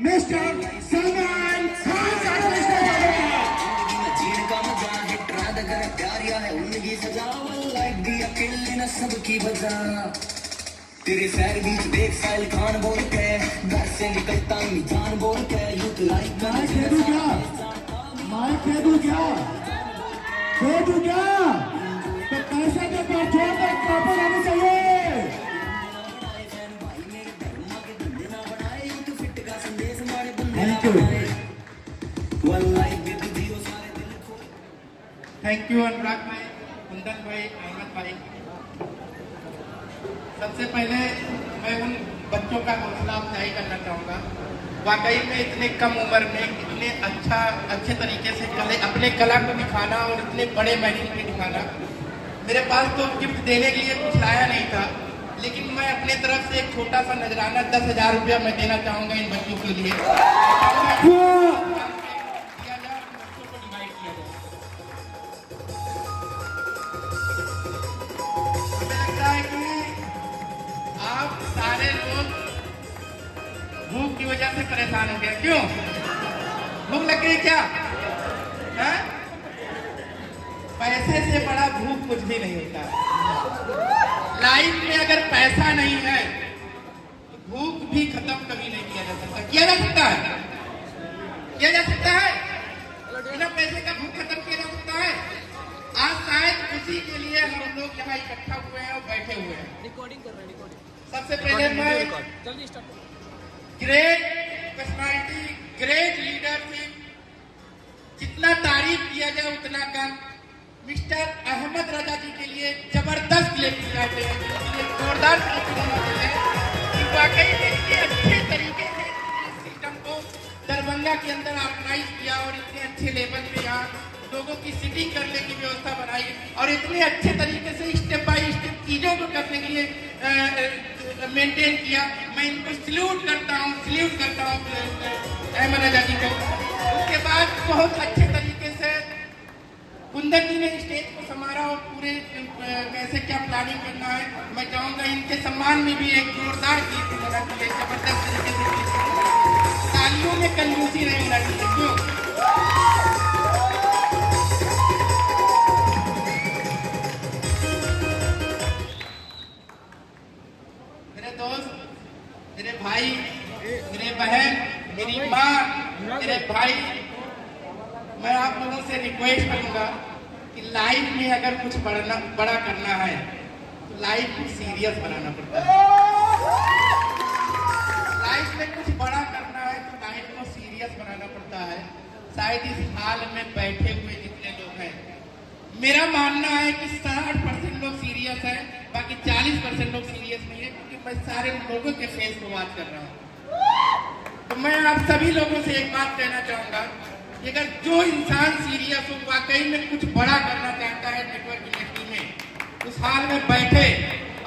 Mister Salman Khan साहब जीण का मजा है ट्राद अगर प्यारिया है उनकी सजा लाइक दी अकेले न सबकी बजा तेरे सैर बीच देख साहिल खान बोल के घर से निकलता ही जान बोल के यूथ लाइक मैं कह दूं क्या तो पैसे के पास जोर में प्रॉपर आनी चाहिए। थैंक यू अनुराग भाई, कुंदन भाई, अहमद भाई। सबसे पहले मैं उन बच्चों का हौसला अफजाई करना चाहूँगा। वाकई में इतने कम उम्र में इतने अच्छे तरीके से अपने कला को दिखाना और इतने बड़े महफिल में दिखाना। मेरे पास तो गिफ्ट देने के लिए कुछ लाया नहीं था, लेकिन मैं अपने तरफ से एक छोटा सा नजराना 10,000 रुपया मैं देना चाहूँगा इन बच्चों के लिए। आप सारे लोग भूख की वजह से परेशान हो गए। क्यों? भूख लग गई क्या? है? पैसे से बड़ा भूख कुछ भी नहीं होता। लाइफ में अगर पैसा नहीं है तो भूख भी खत्म कभी नहीं किया जा सकता। किया जा सकता है? किया जा सकता है? बिना पैसे का भूख खत्म किया जा सकता है? आज शायद उसी के लिए हम लोग यहाँ इकट्ठा हुए हैं और बैठे हुए हैं। रिकॉर्डिंग कर रहे हैं, रिकॉर्डिंग। सबसे पहले मैं जल्दी start. Great personality, great leadership, जितना तारीफ किया जाए उतना कम। मिस्टर अहमद रजा जी के लिए जबरदस्त लेती जाते हैं, जोरदार वाकई में इतने अच्छे तरीके से सिस्टम को दरभंगा के अंदर ऑर्गेनाइज किया और इतने अच्छे लेवल पे यहाँ लोगों की सिटिंग करने की व्यवस्था बनाई और इतने अच्छे तरीके से स्टेप बाय स्टेप चीजों को करने के लिए मेंटेन किया। मैं इनको सल्यूट करता हूँ अहमद रजा जी को। उसके बाद बहुत अच्छे तरीके से कुंदन जी ने स्टेज को संभाला और पूरे कैसे क्या प्लानिंग करना है। मैं चाहूंगा इनके सम्मान में भी एक जोरदार गीत होना चाहिए, जबरदस्त तरीके से। तालियों में कंजूसी नहीं होना चाहिए। क्यों? मेरे दोस्त, मेरे भाई, मेरे बहन, मेरी माँ, मेरे भाई, मैं आप लोगों से रिक्वेस्ट करूंगा कि लाइफ में अगर कुछ बड़ा करना है तो लाइफ को सीरियस बनाना पड़ता है। लाइफ में कुछ बड़ा करना है तो लाइफ को सीरियस बनाना पड़ता है। शायद इस हाल में बैठे हुए जितने लोग हैं, मेरा मानना है कि 60% लोग सीरियस हैं, बाकी 40% लोग सीरियस नहीं है, क्योंकि मैं सारे लोगों के फेस को वॉच कर रहा हूँ। तो मैं आप सभी लोगों से एक बात कहना चाहूंगा कि अगर जो इंसान सीरियस हो, वाकई में कुछ बड़ा करना चाहता है नेटवर्क इंडस्ट्री में, उस हाल में बैठे।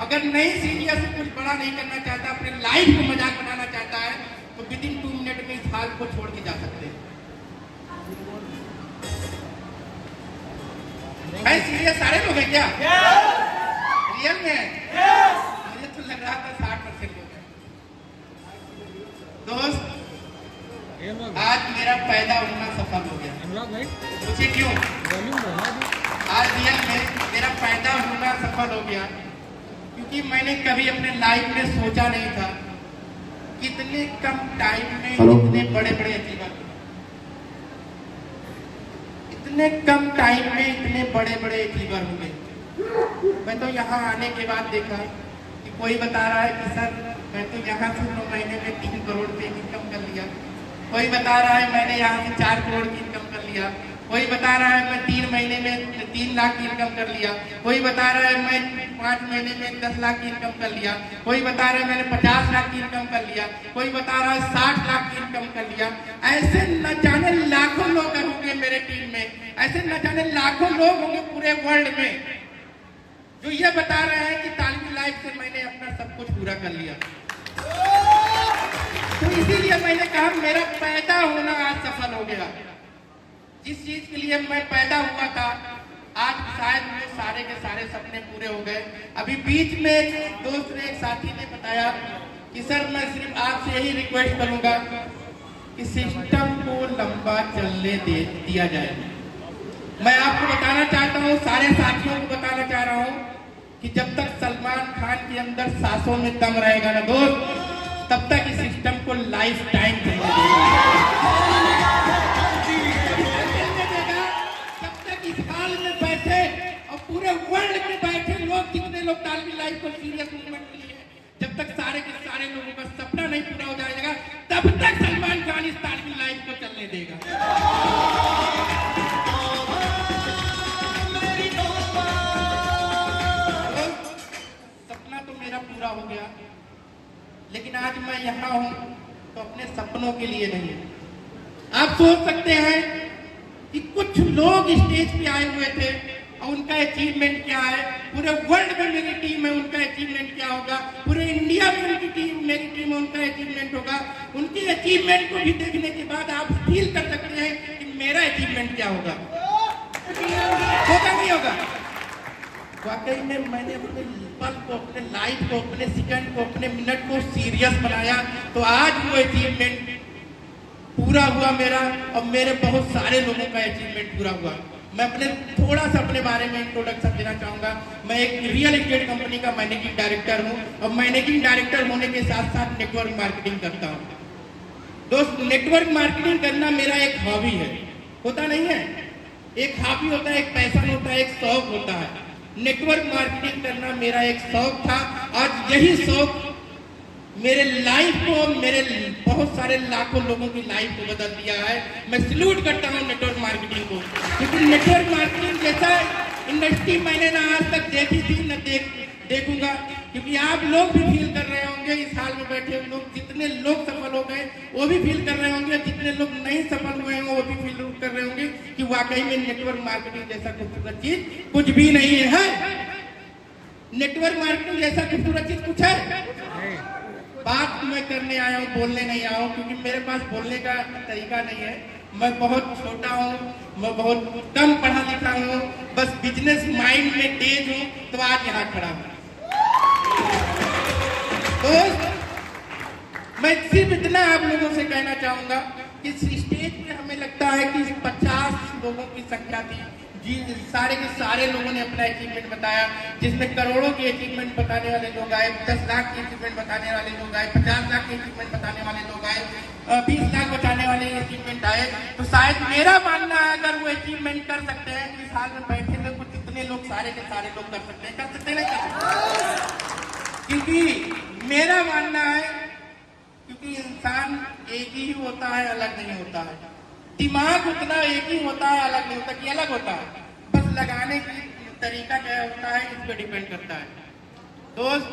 अगर नहीं सीरियस है, कुछ बड़ा नहीं करना चाहता, अपने लाइफ को मजाक बनाना चाहता है, तो विदिन 2 मिनट में इस हाल को छोड़ के जा सकते हैं। मैं सीरियस सारे लोग हैं क्या? रियल में? मुझे तो लग रहा था 60% लोग हैं। दोस्त, आज मेरा पैदा होना सफल हो गया। मुझे क्यों? आज रियल में मेरा पैदा होना सफल हो गया, क्योंकि मैंने कभी अपने लाइफ में सोचा नहीं था कितने कम टाइम में इतने बड़े बड़े अचीवर, इतने कम टाइम में इतने बड़े बड़े अचीवर होंगे। मैं तो यहाँ आने के बाद देखा कि कोई बता रहा है कि सर मैं तो यहाँ से 9 महीने में 3 करोड़ पे इनकम कर लिया। कोई बता रहा है मैंने यहाँ से 4 करोड़ की इनकम कर लिया। कोई बता रहा है मैं 3 महीने में 3 लाख की इनकम कर लिया। कोई बता रहा है मैं 5 महीने में 10 लाख की इनकम कर लिया। कोई बता रहा है मैंने 50 लाख की इनकम कर लिया। कोई बता रहा है 60 लाख की इनकम कर लिया। ऐसे न जाने लाखों लोग होंगे मेरे टीम में, ऐसे न जाने लाखों लोग होंगे पूरे वर्ल्ड में जो ये बता रहे हैं कि तालीमी लाइफ से मैंने अपना सब कुछ पूरा कर लिया। तो इसीलिए मैंने कहा मेरा पैदा होना आज सफल हो गया। जिस चीज के लिए मैं पैदा हुआ था, आज शायद मेरे सारे के सारे सपने पूरे हो गए। अभी बीच में एक दोस्त ने, एक साथी ने बताया कि सर मैं सिर्फ आपसे यही रिक्वेस्ट करूंगा कि सिस्टम को लंबा चलने दिया जाए। मैं आपको बताना चाहता हूँ, सारे साथियों को बताना चाह रहा हूँ कि जब तक सलमान खान के अंदर सांसों में दम रहेगा ना दोस्त, तब तक इस सिस्टम को लाइफ टाइम चलने देगा। जब तक इस हाल में बैठे और पूरे वर्ल्ड में बैठे लोग, कितने लोग तालबी लाइफ को सीरियस मूवमेंट के लिए, जब तक सारे के सारे लोगों का सपना नहीं पूरा हो जाएगा, तब तक सलमान खान इस तालबी लाइफ को चलने देगा। मेरा पूरा हो गया, लेकिन आज मैं यहाँ हूँ तो अपने सपनों के लिए नहीं। आप सोच सकते हैं कि कुछ लोग स्टेज पे आए हुए थे और उनका अचीवमेंट क्या है, पूरे वर्ल्ड में मेरी टीम है, उनका अचीवमेंट क्या होगा, पूरे इंडिया में उनकी टीम, मेरी टीम है, उनका अचीवमेंट होगा। उनके अचीवमेंट को भी देखने के बाद आप फील कर सकते हैं कि मेरा अचीवमेंट क्या होगा। नहीं होगा। वाकई में मैंने अपने पल को, अपने लाइफ को, अपने सेकंड को, अपने मिनट को सीरियस बनाया, तो आज वो अचीवमेंट पूरा हुआ मेरा, और मेरे बहुत सारे लोगों का अचीवमेंट पूरा हुआ। मैं अपने थोड़ा सा अपने बारे में इंट्रोडक्शन देना चाहूँगा। मैं एक रियल एस्टेट कंपनी का मैनेजिंग डायरेक्टर हूँ, और मैनेजिंग डायरेक्टर होने के साथ साथ नेटवर्क मार्केटिंग करता हूँ। दोस्त, नेटवर्क मार्केटिंग करना मेरा एक हॉबी है, होता नहीं है? एक हॉबी होता है, एक पैशन होता है, एक शौक होता है। नेटवर्क मार्केटिंग करना मेरा एक शौक था। आज यही शौक मेरे लाइफ को, मेरे बहुत सारे लाखों लोगों की लाइफ को बदल दिया है। मैं सैल्यूट करता हूँ नेटवर्क मार्केटिंग को, क्योंकि नेटवर्क मार्केटिंग जैसा इंडस्ट्री मैंने ना आज तक देखी थी, न देखूंगा। क्योंकि आप लोग भी फील कर रहे होंगे, इस हाल में बैठे हुए लोग, जितने लोग सफल हो गए वो भी फील कर रहे होंगे, जितने लोग नहीं सफल हुए हैं वो भी फील कर रहे होंगे कि वाकई में नेटवर्क मार्केटिंग जैसा खूबसूरत चीज कुछ भी नहीं है। नेटवर्क मार्केटिंग जैसा खूबसूरत चीज कुछ है? बात मैं करने आया हूँ, बोलने नहीं आया हूँ, क्योंकि मेरे पास बोलने का तरीका नहीं है। मैं बहुत छोटा हूँ, मैं बहुत कम पढ़ा लिखा हूँ, बस बिजनेस माइंड में तेज हूँ, तो आज यहाँ खड़ा हूँ। तो मैं सिर्फ इतना आप लोगों से कहना चाहूंगा कि इस स्टेज पे हमें लगता है कि 50 लोगों की संख्या थी, जी सारे के सारे लोगों ने अपना अचीवमेंट बताया, जिसमें करोड़ों के अचीवमेंट बताने वाले लोग आए, 10 लाख के अचीवमेंट बताने वाले लोग आए, 50 लाख के अचीवमेंट बताने वाले लोग आए, 20 लाख बताने वाले अचीवमेंट आए। तो शायद मेरा मानना है, अगर वो अचीवमेंट कर सकते हैं, इस हाल में बैठे लोग, कुछ इतने लोग, सारे के सारे लोग कर सकते हैं, कर सकते नहीं कर सकते? क्योंकि मेरा मानना है, क्योंकि इंसान एक ही होता है, अलग नहीं होता है। दिमाग उतना एक ही होता है, अलग नहीं होता कि अलग होता है, बस लगाने की तरीका क्या होता है, इस पर डिपेंड करता है। दोस्त,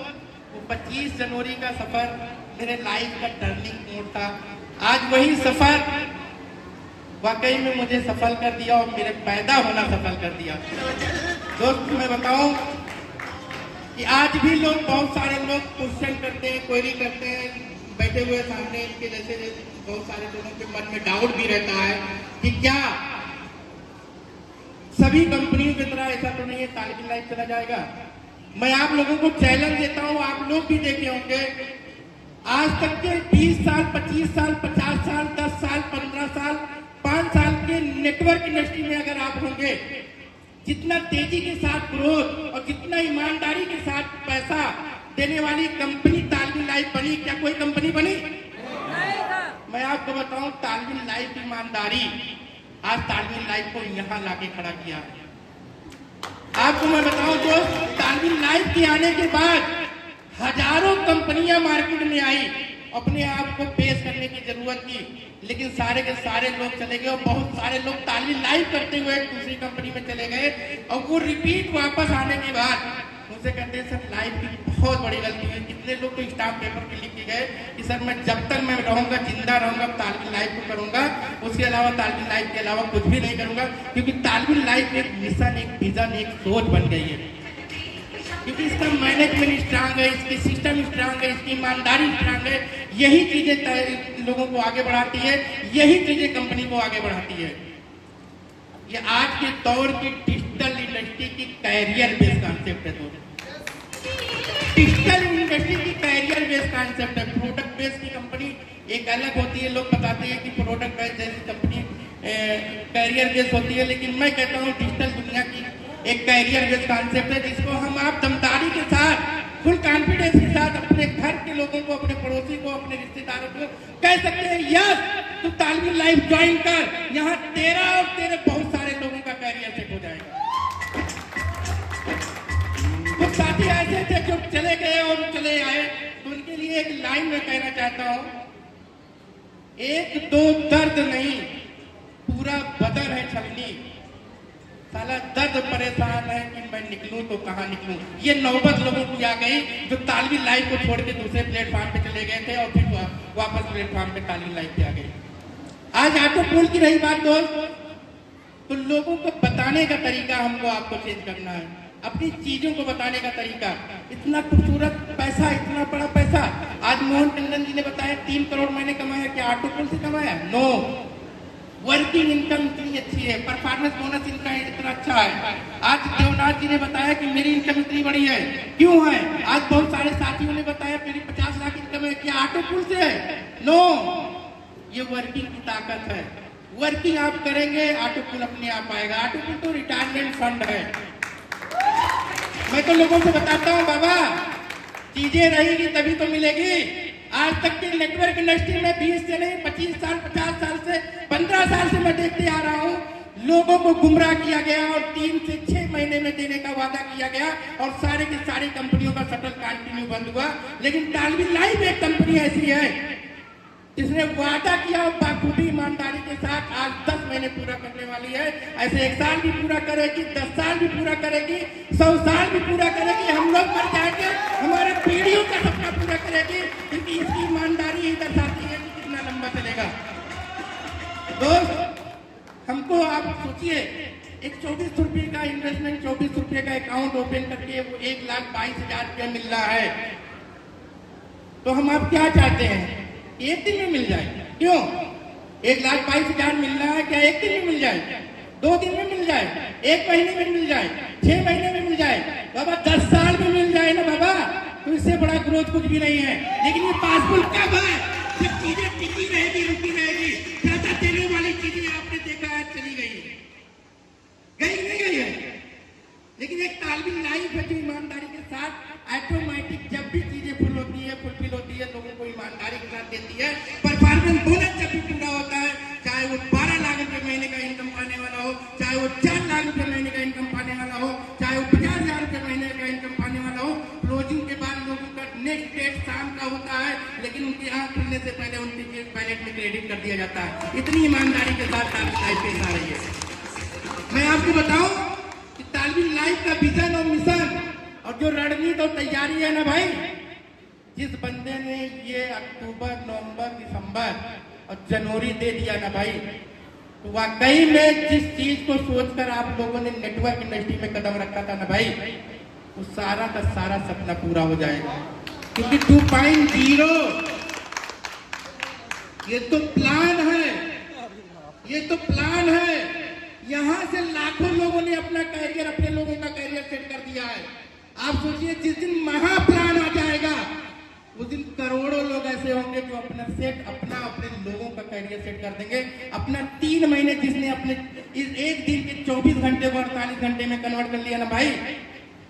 वो 25 जनवरी का सफर मेरे लाइफ का टर्निंग मोड था। आज वही सफर वाकई में मुझे सफल कर दिया और मेरे पैदा होना सफल कर दिया। दोस्त, मैं बताऊं कि आज भी लोग, बहुत सारे लोग क्वेश्चन करते हैं, क्वेरी करते हैं, बैठे हुए सामने इनके जैसे बहुत सारे लोगों के मन में डाउट भी रहता है कि क्या सभी कंपनियों की तरह ऐसा तो नहीं है, तालिबी लाइफ चला जाएगा। मैं आप लोगों को चैलेंज देता हूं, आप लोग भी देखे होंगे, आज तक के 20 साल, 25 साल, 50 साल, 10 साल, 15 साल, 5 साल के नेटवर्क इंडस्ट्री में अगर आप होंगे, जितना तेजी के साथ ग्रोथ और जितना ईमानदारी के साथ पैसा देने वाली कंपनी तालिबी लाइफ बनी, क्या कोई कंपनी बनी? मैं आपको बताऊं, तालिबी लाइफ ईमानदारी आज तालिबी लाइफ को यहाँ लाके खड़ा किया। आपको मैं बताऊं दोस्त, तालिबी लाइफ के आने के बाद हजारों कंपनियां मार्केट में आई, अपने आप को पेश करने की जरूरत थी, लेकिन सारे के सारे लोग चले गए और बहुत सारे लोग तालिबी लाइफ करते हुए दूसरी कंपनी में चले गए, और वो रिपीट वापस आने के बाद मुझसे कहते हैं, सर लाइफ की बहुत बड़ी गलती है। कितने लोग तो स्टाम्प पेपर पे लिख के गए कि सर मैं जब तक मैं रहूंगा, जिंदा रहूंगा, तालिबी लाइफ को करूंगा, उसके अलावा तालिबी लाइफ के अलावा कुछ भी नहीं करूंगा, क्योंकि तालिबी लाइफ एक मिशन, एक विजन, एक सोच बन गई है। क्योंकि इसका मैनेजमेंट स्ट्रांग है, इसकी सिस्टम स्ट्रांग है, इसकी ईमानदारी स्ट्रांग है। यही चीजें लोगों को आगे बढ़ाती है, यही चीजें कंपनी को आगे बढ़ाती है। ये आज के दौर की डिजिटल इंडस्ट्री की कैरियर बेस्ड कॉन्सेप्ट है। डिजिटल इंडस्ट्री की कैरियर बेस्ड कॉन्सेप्ट है। प्रोडक्ट बेस्ड की कंपनी एक अलग होती है। लोग बताते हैं कि प्रोडक्ट बेस्ड जैसी कंपनी कैरियर बेस्ड होती है, लेकिन मैं कहता हूँ डिजिटल दुनिया की एक कैरियर बेस्ड कॉन्सेप्ट है, जिसको हम आप दमदारी के साथ, फुल कॉन्फिडेंस के साथ अपने घर के लोगों को, अपने पड़ोसी को, अपने रिश्तेदारों को कह सकते हैं यस तू तालवी लाइफ ज्वाइन कर, यहाँ तेरा और तेरे बहुत सारे लोगों का कैरियर सेट हो जाएगा। कुछ साथी ऐसे थे जो चले गए और चले आए, तो उनके लिए एक लाइन में कहना चाहता हूं, एक दो दर्द नहीं पूरा बदन है छलनी, साला दर्द परेशान है कि मैं निकलूं तो कहां निकलूं। ये नौबत लोगों की आ गई जो तालवी लाइफ को छोड़ के दूसरे प्लेटफॉर्म पे चले गए थे और फिर वापस प्लेटफॉर्म पे तालवी लाइफ पे आ गए। आज ऑटो पूल की रही बात दोस्त, तो लोगों को बताने का तरीका हमको आपको चेंज करना है, अपनी चीजों को बताने का तरीका। इतना खूबसूरत पैसा, इतना बड़ा पैसा, आज मोहन टंडन जी ने बताया 3 करोड़ मैंने कमाया, क्या ऑटो पूल से कमाया? नो, वर्किंग इनकम इतनी अच्छी है, परफॉर्मेंस बोनस इनका इतना अच्छा है। आज देवनाथ जी ने बताया कि मेरी इनकम इतनी बड़ी है, क्यों है? आज बहुत सारे साथियों ने बताया मेरी 50 लाख इनकम है, क्या ऑटो पूल से है? नो, ये वर्किंग की ताकत है। वर्किंग आप करेंगे, ऑटो पूल अपने आप आएगा। ऑटो पूल तो रिटायरमेंट फंड है। मैं तो लोगों को बताता हूँ बाबा, चीजें रहेगी तभी तो मिलेगी। आज तक के नेटवर्क इंडस्ट्री में 20 से नहीं 25 साल, 50 साल से, 15 साल से मैं देखते आ रहा हूँ, लोगों को गुमराह किया गया और 3 से 6 महीने में देने का वादा किया गया और सारे की सारी कंपनियों का शटल कंटिन्यू बंद हुआ। लेकिन तालवी लाइफ एक कंपनी ऐसी है जिसने वादा किया और बाखूबी ईमानदारी के साथ आज 10 महीने पूरा करने वाली है। ऐसे 1 साल भी पूरा करेगी, 10 साल भी पूरा करेगी, 100 साल भी पूरा करेगी। हम लोग मर जाएंगे, हमारे पीढ़ियों का सपना पूरा करेगी, क्योंकि इसकी ईमानदारी ही दर्शाती है कि कितना लंबा चलेगा। दोस्त, हमको आप सोचिए, एक 24 रुपये का इन्वेस्टमेंट, 24 रुपये का अकाउंट ओपन करके वो 1,22,000 रुपया मिल रहा है, तो हम आप क्या चाहते हैं? एक दिन में मिल जाए। क्यों? 1,22,000 मिल रहा है, क्या एक दिन में मिल जाए? 2 दिन में मिल जाए? 1 महीने में मिल जाए? 6 महीने में मिल जाए? बाबा 10 साल में मिल जाए ना बाबा, तो इससे बड़ा ग्रोथ कुछ भी नहीं है। लेकिन ये पॉसिबल कब है? जब चीजें टिकी रहेगी, रुकी रहेगी। पैसा देने वाली चीजें आपने देखा है चली गई नहीं गई है, लेकिन एक तालवी लाइफ है जो ईमानदारी के साथ ऑटोमेटिक जब भी चीजें फुल होती है, फुलफिल होती है, लोगों को ईमानदारी के साथ देती है। परफॉर्मेंस बोनस जब भी पूरा होता है, चाहे वो 12 लाख रुपए महीने का इनकम पाने वाला हो, चाहे वो 4 लाख रुपए महीने का इनकम पाने वाला हो, चाहे वो 50,000 रुपए महीने का इनकम पाने वाला हो, क्लोजिंग के बाद लोगों का नेक्स्ट डेट शाम का होता है, लेकिन उनकी आंख खुलने से पहले उनकी वैलेट में क्रेडिट कर दिया जाता है। इतनी ईमानदारी के साथ तालवी लाइफ पेश आ रही है। मैं आपको बताऊं कि तालवी लाइफ का विजन और मिशन और जो रणनीति और तैयारी है ना भाई, जिस बंदे ने ये अक्टूबर, नवंबर, दिसंबर और जनवरी दे दिया ना भाई, तो वाकई में जिस चीज को सोचकर आप लोगों ने नेटवर्क इंडस्ट्री में कदम रखा था ना भाई, वो सारा का सारा सपना पूरा हो जाएगा। क्योंकि 2.0 ये तो प्लान है, ये तो प्लान है। यहां से लाखों लोगों ने अपना कैरियर, अपने लोगों का कैरियर सेट कर दिया है। आप सोचिए, जिस दिन महाप्लान आ जाएगा उस दिन करोड़ों लोग ऐसे होंगे जो अपने लोगों का कैरियर सेट कर देंगे। अपना 3 महीने जिसने अपने इस एक दिन के 24 घंटे को 48 घंटे में कन्वर्ट कर लिया ना भाई,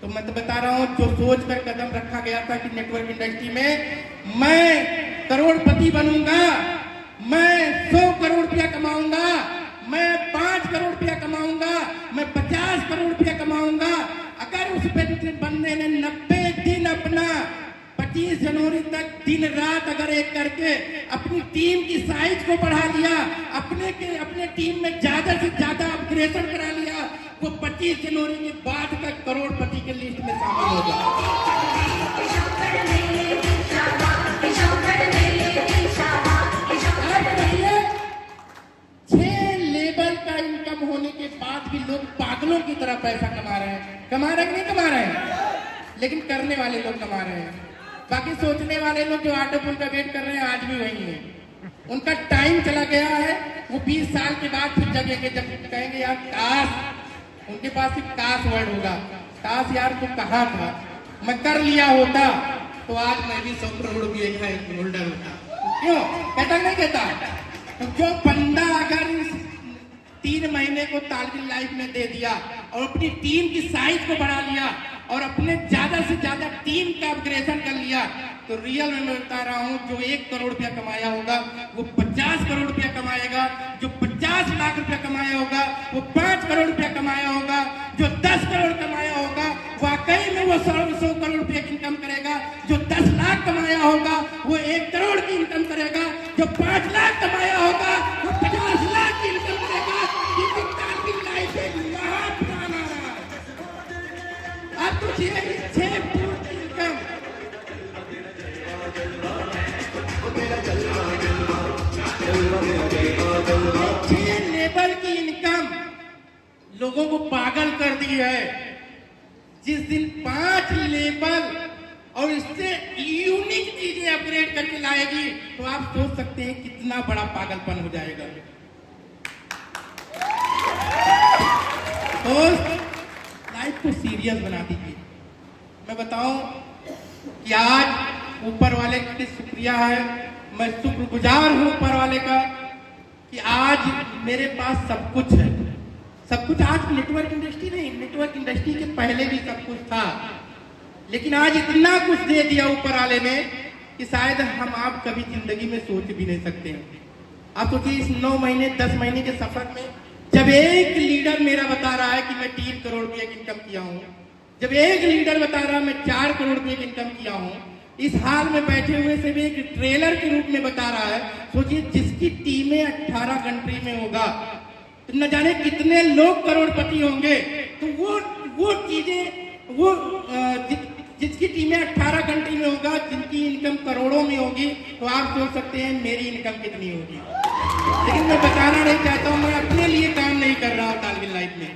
तो मैं तो बता रहा हूं, जो सोच कर कदम रखा गया था कि नेटवर्क इंडस्ट्री में मैं करोड़पति बनूंगा, मैं 100 करोड़ रुपया कमाऊंगा, मैं 5 करोड़ रुपया कमाऊंगा, मैं 50 करोड़ रुपया कमाऊंगा। अगर उस बंदे ने 90 दिन अपना 25 जनवरी तक दिन रात अगर एक करके अपनी टीम की साइज को बढ़ा लिया, अपने टीम में ज्यादा से ज्यादा अपग्रेडेशन करा लिया, वो 25 जनवरी के बाद तक करोड़पति के लिस्ट में शामिल हो जाए। 6 लेवल का इनकम होने के बाद भी लोग पागलों की तरह पैसा कमा रहे हैं। कमा रहे नहीं कमा रहे हैं, लेकिन करने वाले लोग कमा रहे हैं। बाकी सोचने वाले लोग जो ऑटो पुल का वेट कर रहे हैं आज भी वही है। उनका टाइम चला गया है। वो 20 साल के बाद फिर जगेंगे, जब कहेंगे यार काश, उनके पास सिर्फ काश वर्ड होगा, काश यार तू कहाँ था, मैं कर लिया होता, तो आज मैं भी 100 करोड़ रुपये का एक होल्डर होता। क्यों कहता नहीं कहता? तो जो बंदा अगर इस 3 महीने को तालबिल लाइफ में दे दिया और अपनी टीम की साइज को बढ़ा लिया और अपने ज्यादा से ज्यादा टीम का अपग्रेडेशन कर लिया, तो रियल में मैं बता रहा हूँ, जो 1 करोड़ रुपया कमाया होगा वो 50 करोड़ रुपया कमाएगा, जो 50 लाख रुपया कमाया होगा वो 5 करोड़ रुपया कमाया होगा, जो 10 करोड़ कमाया होगा वाकई में वो 100 करोड़ रुपया की इनकम करेगा, जो 10 लाख कमाया होगा वो 1 करोड़ की इनकम करेगा, जो 5 लाख कमाया होगा वो 50 लाख की इनकम करेगा। अब तो 6 फुट की इनकम, 6 लेवल की इनकम लोगों को पागल कर दी है। जिस दिन 5 लेवल और इससे यूनिक चीजें अपग्रेड करके लाएगी, तो आप सोच सकते हैं कितना बड़ा पागलपन हो जाएगा। दोस्त, लाइफ को सीरियस बना दीजिए। मैं बताऊं कि आज ऊपर वाले का शुक्रिया है, मैं शुक्रगुजार हूं ऊपर वाले का कि आज मेरे पास सब कुछ है। सब कुछ आज नेटवर्क इंडस्ट्री नहीं, नेटवर्क इंडस्ट्री के पहले भी सब कुछ था, लेकिन आज इतना कुछ दे दिया ऊपर वाले ने कि शायद हम आप कभी जिंदगी में सोच भी नहीं सकते हैं। आप सोचिए इस 9 महीने 10 महीने के सफर में जब एक लीडर मेरा बता रहा है कि मैं 3 करोड़ रुपए की इनकम किया हूं, जब एक लीडर बता रहा है मैं 4 करोड़ रुपए की इनकम किया हूं, इस हाल में बैठे हुए से भी एक ट्रेलर के रूप में बता रहा है। सोचिए जिसकी टीमें 18 कंट्री में होगा तो न जाने कितने लोग करोड़पति होंगे। तो वो चीजें वो जिसकी टीमें 18 कंट्री में होगा, जिनकी इनकम करोड़ों में होगी, तो आप सोच सकते हैं मेरी इनकम कितनी होगी। लेकिन मैं बताना नहीं चाहता हूं, मैं अपने लिए काम नहीं कर रहा हूं तालबिल लाइफ में।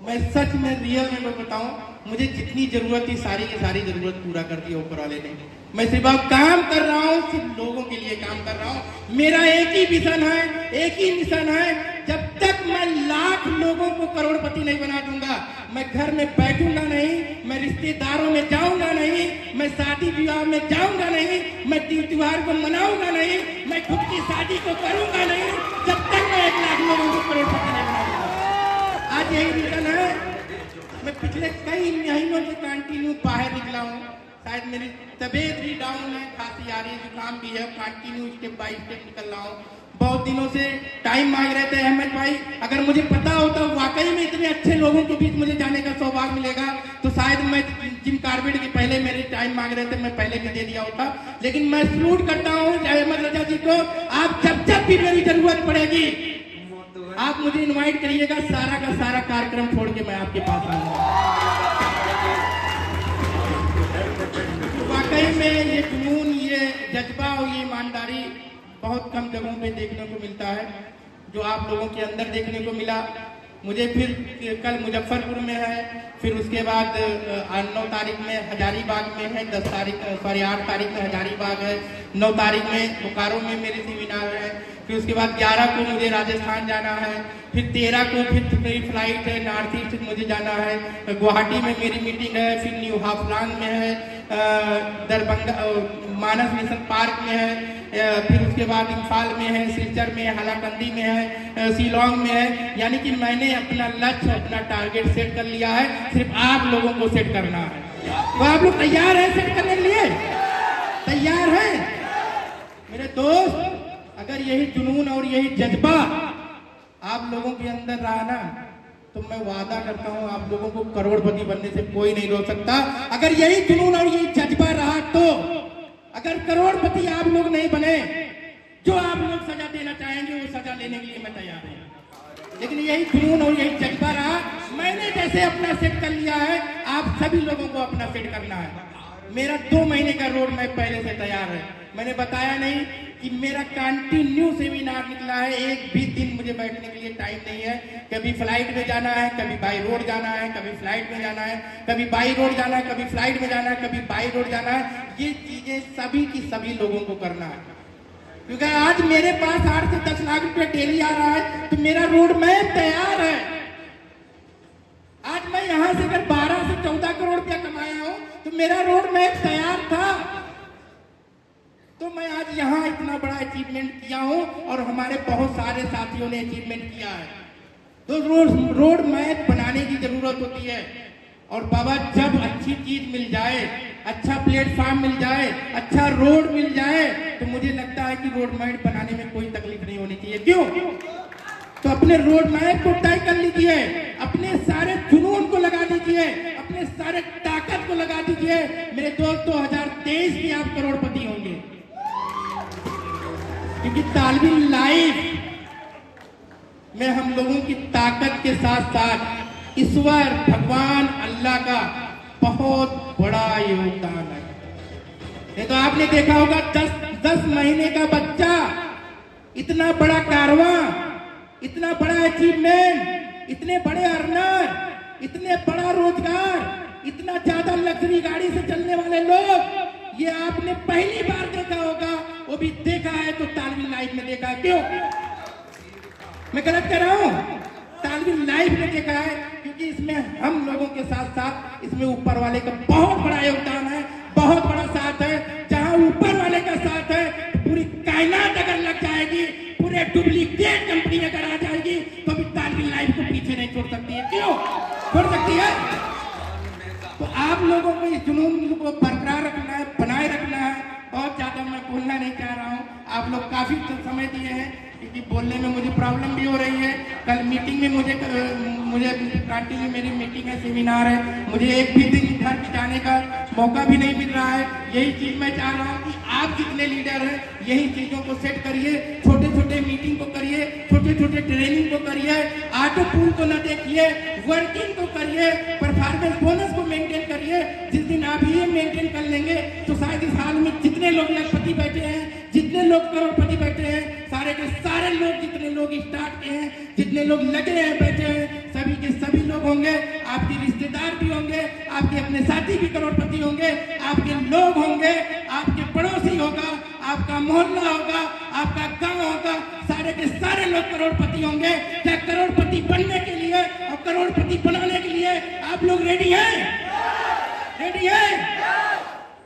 मैं सच में रियल में मैं बताऊं, मुझे जितनी जरूरत थी सारी की सारी जरूरत पूरा कर दी ऊपर वाले ने। मैं सिर्फ अब काम कर रहा हूं, सिर्फ लोगों के लिए काम कर रहा हूं। मेरा एक ही विजन है, एक ही मिशन है, जब तक मैं लाख लोगों को करोड़पति नहीं बना दूंगा, मैं घर में बैठूंगा नहीं, मैं रिश्तेदारों में जाऊंगा नहीं, मैं शादी विवाह में जाऊंगा नहीं, मैं त्योहार को मनाऊंगा नहीं, मैं खुद की शादी को करूंगा नहीं, जब तक मैं 1 लाख लोगों को करोड़पति नहीं बना दूंगा। आज यही मिशन है। मैं पिछले कई महीनों से कंटिन्यू बाहर निकला हूँ, शायद मेरी तबीयत भी डाउन है, खांसी आ रही है, जुकाम भी है, कंटिन्यू स्टेप बाय स्टेप निकल रहा हूँ। बहुत दिनों से टाइम मांग रहे थे अहमद भाई, अगर मुझे पता होता वाकई में इतने अच्छे लोगों के बीच मुझे जाने का सौभाग्य मिलेगा, तो शायद मैं जिम कार्बेट के पहले मेरे टाइम मांग रहे थे, मैं पहले भी दे दिया होता। लेकिन मैं सलूट करता हूँ अहमद रजा जी को, आप जब भी मेरी जरूरत पड़ेगी आप मुझे इनवाइट करिएगा, सारा का सारा कार्यक्रम छोड़ के मैं आपके पास आऊंगा। वाकई में ये जुनून, ये जज्बा और ये ईमानदारी बहुत कम जगहों पे देखने को मिलता है, जो आप लोगों के अंदर देखने को मिला। मुझे फिर कल मुजफ्फरपुर में है, फिर उसके बाद 9 तारीख में हजारीबाग में है, 8 तारीख में हजारीबाग है, 9 तारीख में बोकारो में मेरे सेमिनार है, फिर उसके बाद 11 को मुझे राजस्थान जाना है, फिर 13 को फिर मेरी फ्लाइट है नॉर्थ ईस्ट मुझे जाना है, गुवाहाटी में मेरी मीटिंग है, फिर न्यू हाफलांग में है, दरभंगा मानस नेशनल पार्क में है, फिर उसके बाद इम्फाल में है, सिलचर में, हालाकंदी में है, शिलोंग में है। यानी कि मैंने अपना लक्ष्य, अपना टारगेट सेट कर लिया है, सिर्फ आप लोगों को सेट करना है। तो आप लोग तैयार हैं सेट करने के लिए? तैयार हैं मेरे दोस्त? अगर यही जुनून और यही जज्बा आप लोगों के अंदर रहा ना, तो मैं वादा करता हूं आप लोगों को करोड़पति बनने से कोई नहीं रोक सकता। अगर यही जुनून और यही जज्बा रहा तो अगर करोड़पति आप लोग नहीं बने, जो आप लोग सजा देना चाहेंगे वो सजा लेने के लिए मैं तैयार हूं। लेकिन यही जुनून और यही जज्बा रहा, मैंने जैसे अपना सेट कर लिया है, आप सभी लोगों को अपना सेट करना है। मेरा 2 महीने का रोड मैप पहले से तैयार है। मैंने बताया नहीं कि मेरा कंटिन्यू सेमिनार निकला है, एक भी दिन मुझे बैठने के लिए टाइम नहीं है। कभी फ्लाइट में जाना है, कभी बाई रोड जाना है, कभी फ्लाइट में जाना है, कभी बाई रोड जाना है, कभी फ्लाइट में जाना है, कभी बाई रोड जाना है। ये चीजें सभी की सभी लोगों को करना है, क्योंकि आज मेरे पास 8 से 10 लाख रुपया डेली आ रहा है, तो मेरा रोड मैप तैयार है। आज मैं यहाँ से अगर 12 से 14 करोड़ रुपया कमाया हूँ, तो तो मेरा रोड मैप तैयार था, तो मैं आज यहाँ इतना बड़ा अचीवमेंट किया हूँ और हमारे बहुत सारे साथियों ने अचीवमेंट किया है। तो रोड मैप बनाने की जरूरत होती है। और बाबा जब अच्छी चीज मिल जाए, अच्छा प्लेटफॉर्म मिल जाए, अच्छा रोड मिल जाए, तो मुझे लगता है कि रोड मैप बनाने में कोई तकलीफ नहीं होनी चाहिए। क्यों? तो अपने रोड मैप को तय कर लीजिए, अपने सारे जुनून को लगा दीजिए, अपने सारे ताकत को लगा दीजिए। मेरे दोस्त 2023 में आप करोड़पति होंगे, क्योंकि तालबी लाइफ में हम लोगों की ताकत के साथ साथ ईश्वर भगवान अल्लाह का बहुत बड़ा योगदान है। ये तो आपने देखा होगा 10 महीने का बच्चा, इतना बड़ा कारवां, इतना बड़ा अचीवमेंट, इतने बड़े अर्नर, इतने बड़ा रोजगार, इतना ज्यादा लग्जरी गाड़ी से चलने वाले लोग, ये आपने पहली बार देखा होगा। वो भी देखा है तो तालबी लाइफ में देखा है। क्यों? मैं गलत कह रहा हूं? तालबी लाइफ में देखा है, क्योंकि इसमें हम लोगों के साथ साथ इसमें ऊपर वाले का बहुत बड़ा योगदान है, बहुत बड़ा साथ है। जहां ऊपर वाले का साथ है, पूरी कायनात अगर लग जाएगी, पूरे डुप्लीकेट कंपनी अगर आ जाएगी, तो भी तालबी लाइफ को पीछे नहीं छोड़ सकती है। क्यों छोड़ सकती है? तो आप लोगों को इस जुनून को बरकरार रखना है, बनाए रखना है। बहुत ज्यादा मैं बोलना नहीं चाह रहा हूँ, आप लोग काफी समय दिए हैं, क्योंकि बोलने में मुझे प्रॉब्लम भी हो रही है। कल मीटिंग में मुझे कंटिन्यू मेरी मीटिंग है, सेमिनार है, मुझे एक भी दिन घर जाने का मौका भी नहीं मिल रहा है। यही चीज मैं चाह रहा हूँ कि आप जितने लीडर हैं, यही चीजों को सेट करिए, छोटे छोटे मीटिंग को करिए, छोटे छोटे ट्रेनिंग को करिए, ऑटो पूल को न देखिए, वर्किंग को करिए, परफॉर्मेंस बोनस को मेंटेन करिए। जिस दिन आप ये मेंटेन कर लेंगे, तो शायद इस हाल में जितने लोग लखपति बैठे हैं, जितने लोग करोड़पति बैठे हैं, सारे के सारे लोग, जितने लोग स्टार्ट के हैं, जितने लोग लगे हैं, बैठे हैं, सभी के सभी लोग होंगे। आपके रिश्तेदार भी होंगे, आपके अपने साथी भी करोड़पति होंगे, आपके लोग होंगे, आपके पड़ोसी होगा, आपका मोहल्ला होगा, आपका गांव होगा, सारे के सारे लोग करोड़पति होंगे। क्या करोड़पति बनने के लिए और करोड़पति बनाने के लिए आप लोग रेडी हैं? रेडी है?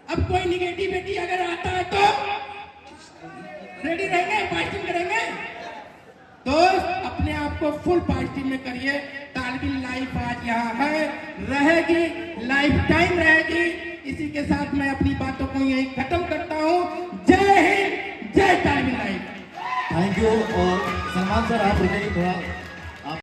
अब कोई निगेटिविटी अगर आता है तो रेडी रहेंगे, पॉजिटिव करेंगे। दोस्त अपने आप को फुल पॉजिटिव में करिए। तालबी लाइफ आज यहाँ है, रहेगी, लाइफ टाइम रहेगी। इसी के साथ मैं अपनी बातों को यही खत्म करता हूँ। जय हिंद, जय तालबी लाइफ। Thank you. और सलमान सर, आप रुकेंगे थोड़ा।